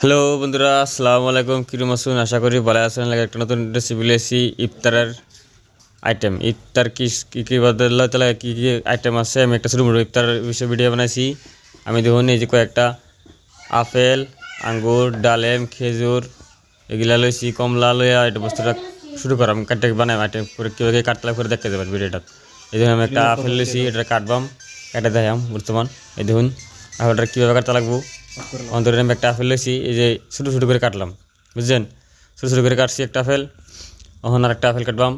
Hello বন্ধুরা, আসসালামু আলাইকুম। কিরম আছেন? আশা করি ভালো আছেন। একটা নতুন রেসিপি লেছি ইফতারের আইটেম। ইফতার কি কী কী বদল তাহলে কী কী আইটেম আছে, আমি একটা ছোটো মোটো ইফতার বিষয়ে ভিডিও বানাইছি। আমি দেখুন এই যে কয়েকটা আপেল, আঙ্গুর, ডালেম, খেজুর এগুলা লইছি, কমলা লইয়া এটা বস্তুটা শুরু করাম কাটতে বানাই আইটেম করে কীভাবে কাটতে করে দেখতে যাবেন ভিডিওটা। এই জন্য আমি একটা আপেল লইছি, এটা কাটবাম, কেটে দেখাম বর্তমান। এই দেখুন আপেলটা কীভাবে কাটতে লাগবো। অন্তরে আমি একটা আপেল লইছি, এই যে ছোটো ছোটো করে কাটলাম, বুঝছেন? ছোটো ছোটো করে কাটছি একটা আপেল। এখন আর একটা আপেল কাটবাম।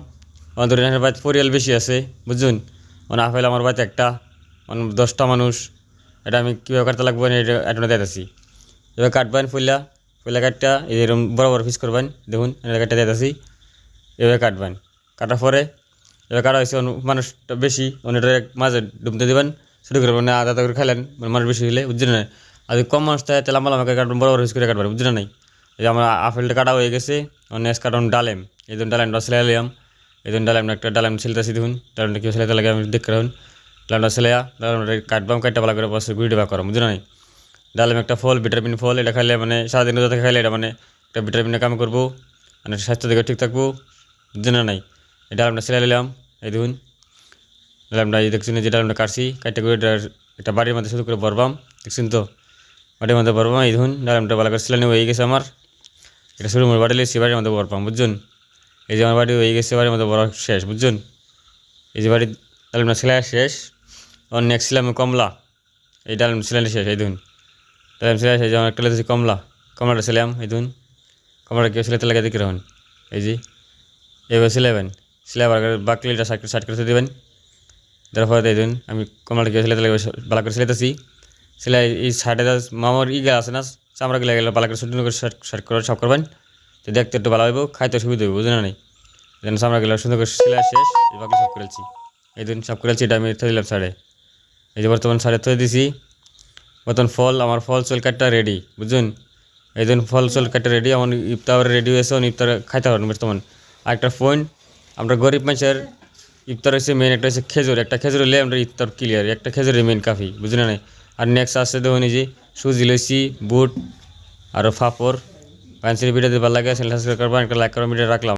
অন্তরে আমার বাড়িতে পরিয়াল বেশি আছে, বুঝছেন? মানে আপেল আমার বাড়িতে একটা, 10টা মানুষ। এটা আমি কীভাবে কাটতে লাগবো এটা একটা দিতেছি। এবার কাটবেন ফুলা কাটটা এরকম বড় বড় পিস করবেন। দেখুন এটা কাটটা দিতেছি, এভাবে কাটবেন। কাটার পরে এবার কাটা হয়েছে মানুষটা বেশি, অনেকটা মাঝে ডুবতে দেবেন, ছোটো করে মানে আধা করে খাইলেন, মানুষ বেশি হলে, বুঝছেন না? আর যদি কম মানুষ থাকে তাহলে লম্বা লম্বা কাটবেন, বড় বড় পিস করে কাটবেন, বুঝছেন নাই? এই যে আমার আপেলটা কাটা হয়ে গেছে। নেক্সট কাটুন ডালেম। এই ধরুন ডালেমটা সেলাই লিয়াম। এই ধরুন ডালেমটা একটা ডালেম ছেলেতেছি, দেখুন ডালেমটা কেউ সেলাইতে লাগে আমি দেখতে রাখুন। ডালেমটা সেলাইয়া ডালেমটা কাটবাম, কাটটা ভালো করে বসে গুঁড়ি ডেবা করাম, বুঝছেন নাই? ডালেম একটা ফল, ভিটামিন ফল। এটা খাইলে মানে সারাদিন রোজা থেকে খাইলে এটা মানে একটা ভিটামিনের কাম করবো, মানে স্বাস্থ্য দিকে ঠিক থাকবো, বুঝছেন নাই? এই ডালেমটা সেলাই নিলাম। এই দেখুন ডালেমটা এই দেখছেন, যে ডালেমটা কাটছি, কাটতে করে একটা বাড়ির মধ্যে শুধু করে ভরবাম, দেখছেন তো? বাড়ির মধ্যে ভরবাম। এই দেখুন ডালেমটা ভালো করে সেলাই হয়ে গেছে আমার। এটা শুরু করে বাড়ি লেছি, বাড়ির মধ্যে ভরবাম, বুঝছেন? এই যে আমার বাড়ি হয়ে গেছে, বাড়ির মধ্যে ভরা শেষ, বুঝছেন? এই যে বাড়ির ডালেমটা সেলাই শেষ। আর নেক্সট ছিলাম কমলা। এই ডালেম সেলাই শেষ। এই দেখুন ডালেম সেলাই শেষ। যেমন একটা লেগেছি কমলাটা সেলাম। এই দেখুন কমলাটা কেউ সেলাইতে লাগে দেখে রাখুন। এই যে এইভাবে সেলাইবেন। সেলাই বাকলিটা সাইড করে দেবেন। দেওয়ার পরে এই দিন আমি কমলাটা কেউ সেলাইতে লাগে ভালো করে সেলাইতেছি। সেলাই এই সাইডে মামার ইগা আছে না, চামড়াগুলো গেলে ভালো করে ছোটো করে শার্ট করে সব করবেন, তো দেখতে একটু ভালো হইব, খাইতে সুবিধা হইব, বুঝলেন নাই? যেন চামড়াগুলো সুন্দর করে সেলাই শেষ। এই বাকি সব করেছি। এই দিন সব করেছি, এটা আমি থয়ে দিলাম সাইডে। এই যে বর্তমান সাইডে থয়ে দিছি। বর্তমান আমার ফল চুল কাটটা রেডি, বুঝছেন? এই দিন ফল চুল কাটটা রেডি, আমার ইফতার রেডি হয়েছে। ইফতার খাইতে পারেন বর্তমান। আরেকটা পয়েন্ট, আমরা গরিব মানুষের ইফতার হচ্ছে মেন একটা হচ্ছে খেজুর। একটা খেজুর হলে আমরা ইফতার ক্লিয়ার, একটা খেজুরের মেন কাফি, বুঝলেন না? আর নেক্সট আসছে দেখুন এই যে সুজি লইছি, বুট আর পাঁপড়। পাঁচের ভিডিও দিয়ে ভালো লাগে, চ্যানেল সাবস্ক্রাইব করবেন, একটা লাইক করে ভিডিও রাখলাম।